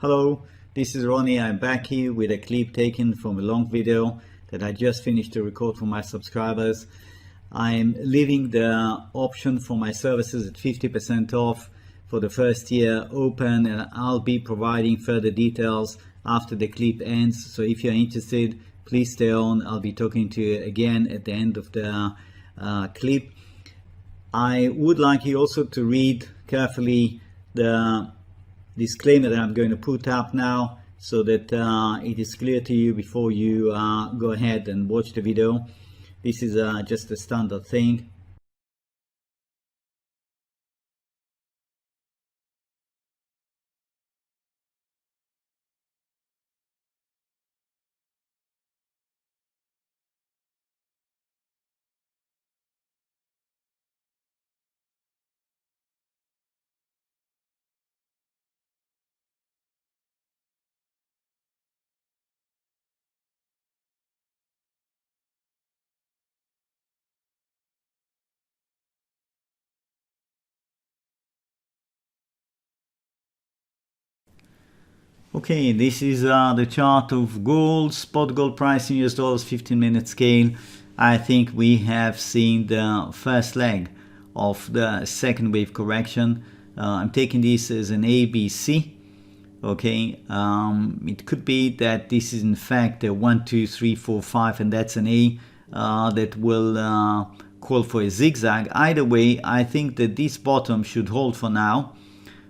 Hello, this is Ronnie. I'm back here with a clip taken from a long video that I just finished to record for my subscribers. I'm leaving the option for my services at 50% off for the first year open, and I'll be providing further details after the clip ends. So if you're interested, please stay on. I'll be talking to you again at the end of the clip. I would like you also to read carefully the disclaimer that I'm going to put up now, so that it is clear to you before you go ahead and watch the video. This is just a standard thing. Okay, this is the chart of gold, spot gold price in US dollars, 15-minute scale. I think we have seen the first leg of the second wave correction. I'm taking this as an ABC. Okay, it could be that this is in fact a 1, 2, 3, 4, 5, and that's an A that will call for a zigzag. Either way, I think that this bottom should hold for now.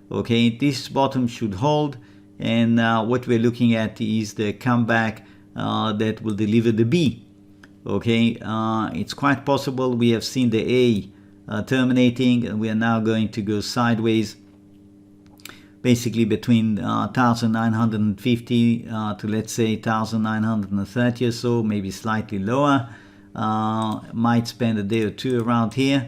Okay, this bottom should hold. And what we're looking at is the comeback that will deliver the B. Okay, it's quite possible we have seen the A terminating, and we are now going to go sideways, basically between 1950 to let's say 1930 or so, maybe slightly lower. Might spend a day or two around here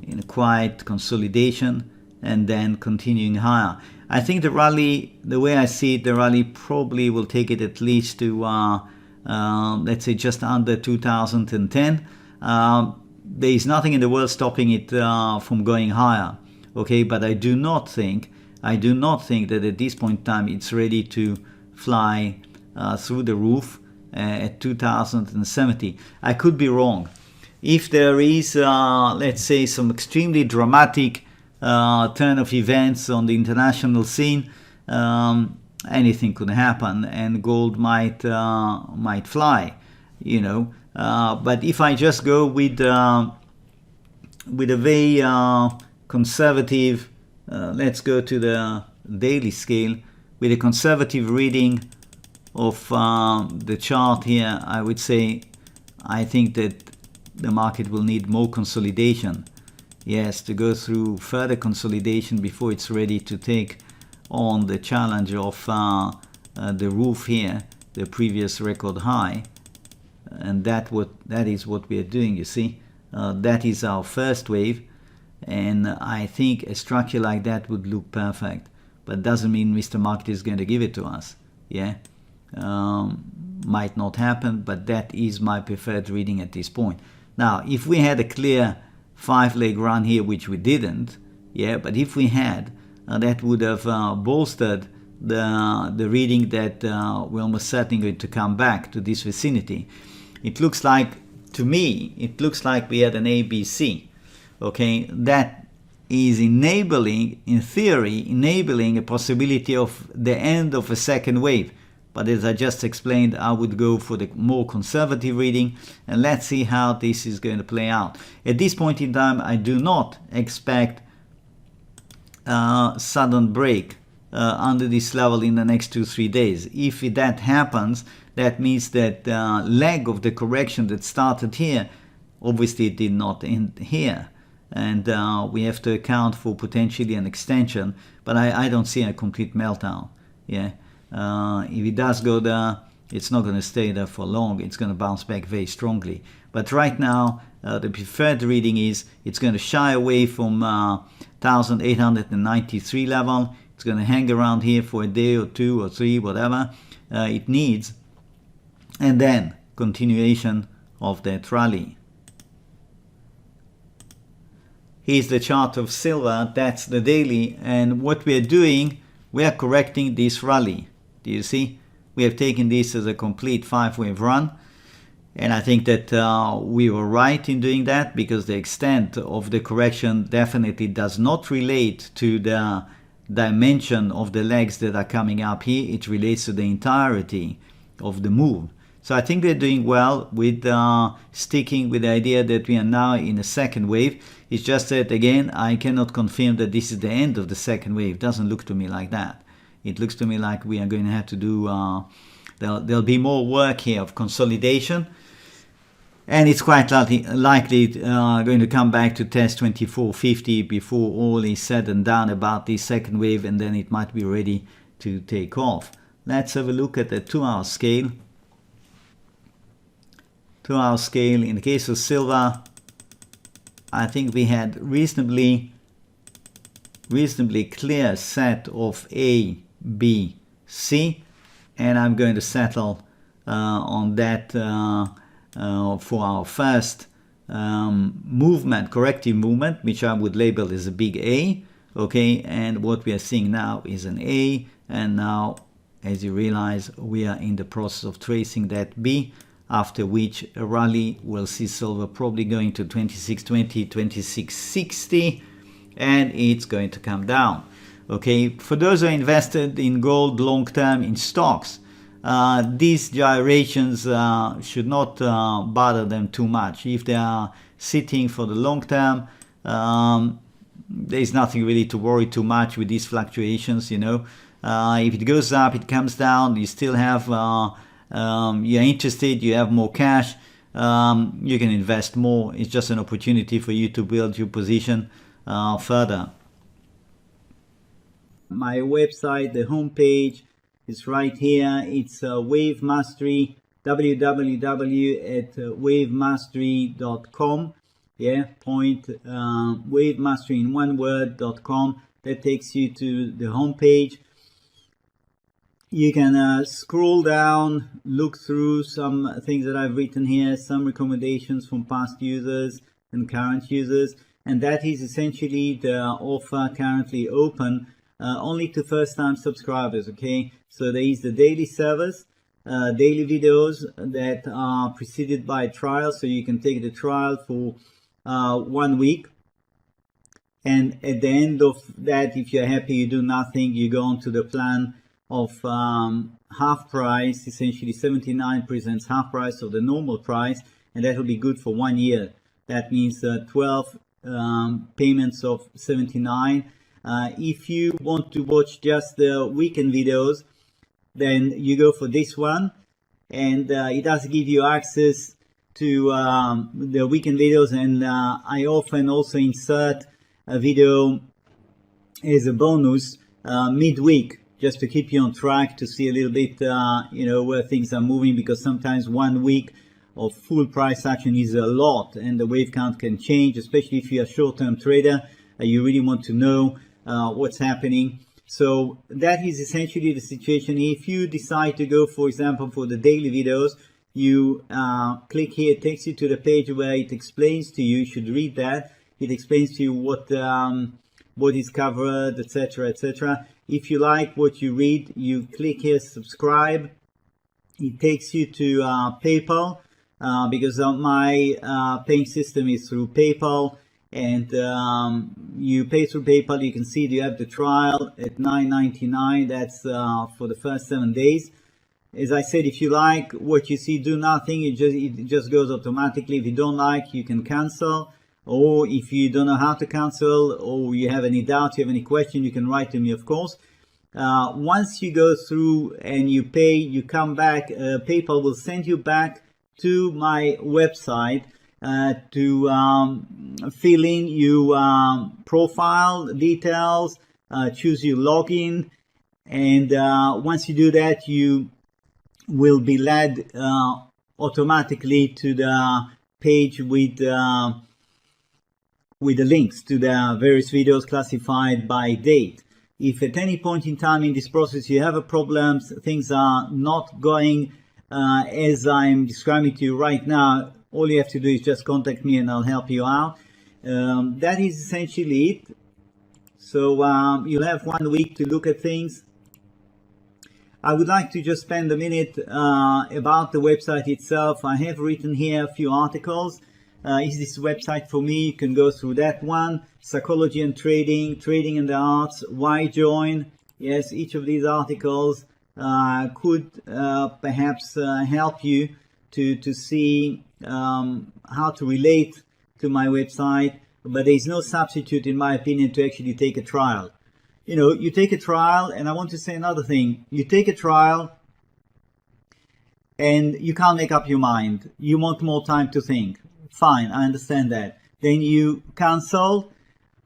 in a quiet consolidation, and then continuing higher. I think the rally, the way I see it, the rally probably will take it at least to, let's say, just under 2010. There is nothing in the world stopping it from going higher. Okay, but I do not think that at this point in time it's ready to fly through the roof at 2070. I could be wrong. If there is, let's say, some extremely dramatic turn of events on the international scene, anything could happen, and gold might fly, you know. But if I just go with a very conservative, let's go to the daily scale with a conservative reading of the chart here, I would say I think that the market will need more consolidation. Yes, to go through further consolidation before it's ready to take on the challenge of the roof here, the previous record high. And that is what we are doing, you see. That is our first wave, and I think a structure like that would look perfect, but doesn't mean Mr. Market is going to give it to us. Yeah, might not happen, but that is my preferred reading at this point. Now, if we had a clear 5-leg run here, which we didn't, yeah, but if we had, that would have bolstered the reading that we're almost certainly going to come back to this vicinity. It looks like, to me, it looks like we had an ABC. Okay, that is enabling, in theory, enabling a possibility of the end of a second wave. But as I just explained, I would go for the more conservative reading, and let's see how this is going to play out. At this point in time, I do not expect a sudden break under this level in the next 2-3 days. If that happens, that means that the leg of the correction that started here, obviously it did not end here. And we have to account for potentially an extension, but I don't see a complete meltdown. Yeah. If it does go there, it's not going to stay there for long. It's going to bounce back very strongly. But right now, the preferred reading is it's going to shy away from 1893 level. It's going to hang around here for a day or 2 or 3, whatever it needs, and then continuation of that rally. Here's the chart of silver. That's the daily, and what we're doing we are correcting this rally. Do you see? We have taken this as a complete 5-wave run. And I think that we were right in doing that, because the extent of the correction definitely does not relate to the dimension of the legs that are coming up here. It relates to the entirety of the move. So I think we're doing well with sticking with the idea that we are now in a second wave. It's just that, again, I cannot confirm that this is the end of the second wave. It doesn't look to me like that. It looks to me like we are going to have to do, there'll be more work here of consolidation. And it's quite likely going to come back to test 2450 before all is said and done about this second wave, and then it might be ready to take off. Let's have a look at the 2-hour scale. 2-hour scale, in the case of silver, I think we had reasonably clear set of A, B, C, and I'm going to settle on that for our first movement, corrective movement, which I would label as a big A. Okay, and what we are seeing now is an A, and now, as you realize, we are in the process of tracing that B, after which a rally will see silver probably going to 2620, 2660, and it's going to come down. Okay, for those who are invested in gold long term in stocks, these gyrations should not bother them too much. If they are sitting for the long term, there's nothing really to worry too much with these fluctuations, you know. If it goes up, it comes down, you still have, you're interested, you have more cash, you can invest more. It's just an opportunity for you to build your position further. My website, the homepage, is right here. It's Wave Mastery, www.wavemastery.com. Yeah, wavemastery in one word.com. That takes you to the homepage. You can scroll down, look through some things that I've written here, some recommendations from past users and current users, and that is essentially the offer currently open only to first-time subscribers. Okay, so there is the daily service, daily videos that are preceded by a trial, so you can take the trial for 1 week, and at the end of that, if you're happy, you do nothing, you go on to the plan of half price. Essentially 79 presents half price of the normal price, and that will be good for 1 year. That means 12 payments of 79. If you want to watch just the weekend videos, then you go for this one, and it does give you access to the weekend videos, and I often also insert a video as a bonus midweek, just to keep you on track, to see a little bit you know, where things are moving, because sometimes 1 week of full price action is a lot, and the wave count can change, especially if you're a short-term trader. You really want to know what's happening. So that is essentially the situation. If you decide to go, for example, for the daily videos, you click here, it takes you to the page where it explains to you, you should read that, it explains to you what is covered, etc., etc. If you like what you read, you click here, subscribe. It takes you to PayPal, because my paying system is through PayPal, and you pay through PayPal. You can see you have the trial at $9.99. That's for the first 7 days. As I said, if you like what you see, do nothing. It just goes automatically. If you don't like, you can cancel. Or if you don't know how to cancel, or you have any doubt, you have any question, you can write to me, of course. Once you go through and you pay, you come back, PayPal will send you back to my website to fill in your profile details, choose your login, and once you do that, you will be led automatically to the page with the links to the various videos classified by date. If at any point in time in this process you have a problem, things are not going as I'm describing to you right now, all you have to do is just contact me and I'll help you out. That is essentially it. So you'll have 1 week to look at things. I would like to just spend a minute about the website itself. I have written here a few articles. Is this website for me? You can go through that one. Psychology and trading, trading and the arts, why join? Yes, each of these articles could perhaps help you to see how to relate to my website, but there is no substitute, in my opinion, to actually take a trial. You know, you take a trial, and I want to say another thing. You take a trial and you can't make up your mind. You want more time to think. Fine, I understand that. Then you cancel,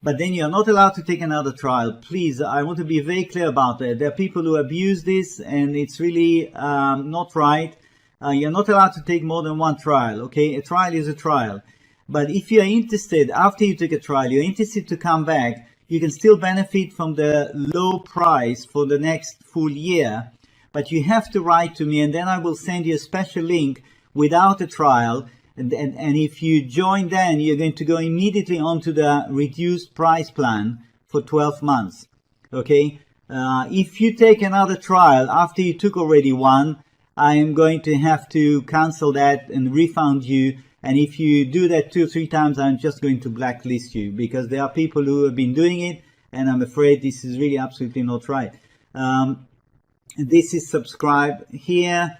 but then you're not allowed to take another trial. Please, I want to be very clear about that. There are people who abuse this, and it's really not right. You're not allowed to take more than one trial, okay? A trial is a trial. But if you're interested, after you take a trial, you're interested to come back, you can still benefit from the low price for the next full year. But you have to write to me, and then I will send you a special link without a trial. And if you join, then you're going to go immediately onto the reduced price plan for 12 months. Okay? If you take another trial after you took already one, I am going to have to cancel that and refund you. And if you do that 2 or 3 times, I'm just going to blacklist you, because there are people who have been doing it, and I'm afraid this is really absolutely not right. This is subscribe here.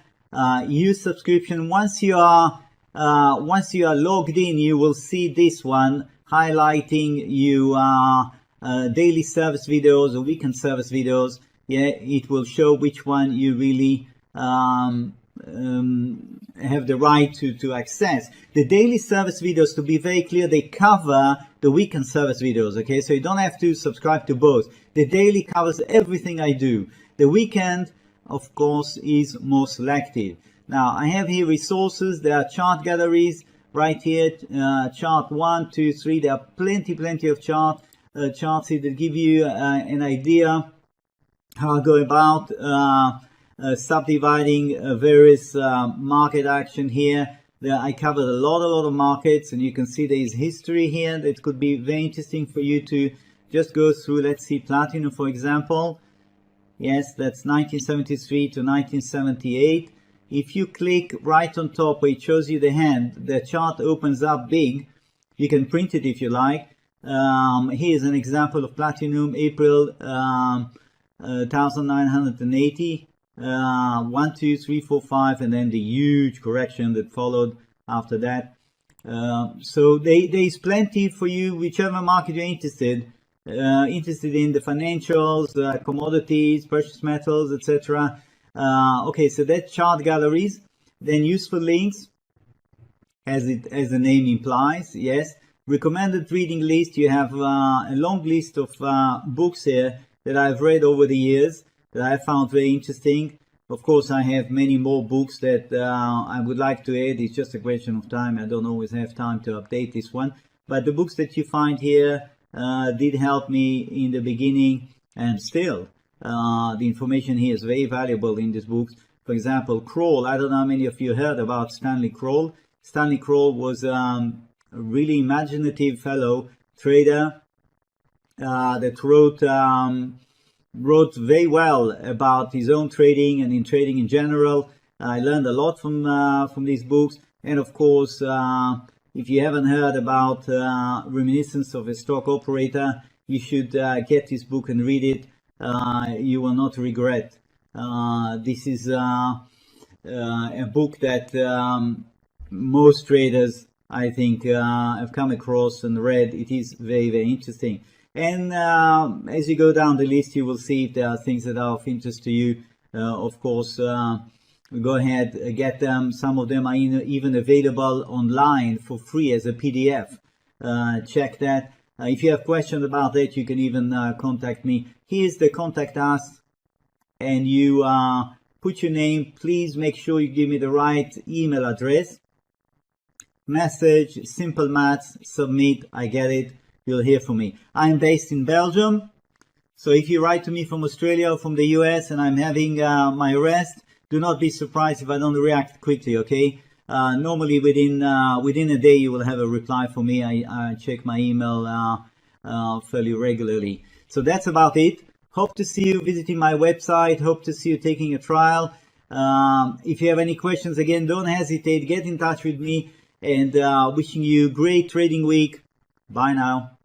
Use subscription. Once you are logged in, you will see this one highlighting you daily service videos or weekend service videos. Yeah, it will show which one you really have the right to access. The daily service videos, to be very clear, they cover the weekend service videos, okay? So you don't have to subscribe to both. The daily covers everything I do. The weekend, of course, is more selective. Now, I have here resources. There are chart galleries right here, chart 1, 2, 3. There are plenty of charts here that give you an idea how I go about subdividing various market action here. There I covered a lot of markets, and you can see there is history here that could be very interesting for you to just go through. Let's see, platinum, for example. Yes, that's 1973 to 1978. If you click right on top where it shows you the hand, the chart opens up big. You can print it if you like. Here's an example of platinum, April 1980. 1, 2, 3, 4, 5, and then the huge correction that followed after that. So there is plenty for you, whichever market you're interested in, the financials, commodities, precious metals, etc. Okay, so that's chart galleries. Then useful links, as the name implies. Yes, recommended reading list. You have a long list of books here that I've read over the years that I found very interesting. Of course, I have many more books that I would like to add. It's just a question of time. I don't always have time to update this one. But the books that you find here did help me in the beginning, and still the information here is very valuable in these books. For example, Kroll. I don't know how many of you heard about Stanley Kroll. Stanley Kroll was a really imaginative fellow trader that wrote very well about his own trading and in trading in general. I learned a lot from these books. And of course, if you haven't heard about Reminiscence of a Stock Operator, you should get this book and read it. You will not regret. This is a book that most traders, I think, have come across and read. It is very interesting. And as you go down the list, you will see if there are things that are of interest to you. Of course, go ahead, get them. Some of them are even available online for free as a PDF. Check that. If you have questions about that, you can even contact me. Here's the contact us, and you put your name. Please make sure you give me the right email address. Message, simple maths, submit, I get it. You'll hear from me. I'm based in Belgium, so if you write to me from Australia or from the US and I'm having my rest, do not be surprised if I don't react quickly, okay? Normally within a day you will have a reply from me. I check my email fairly regularly. So that's about it. Hope to see you visiting my website. Hope to see you taking a trial. If you have any questions, again, don't hesitate. Get in touch with me, and wishing you a great trading week. Bye now.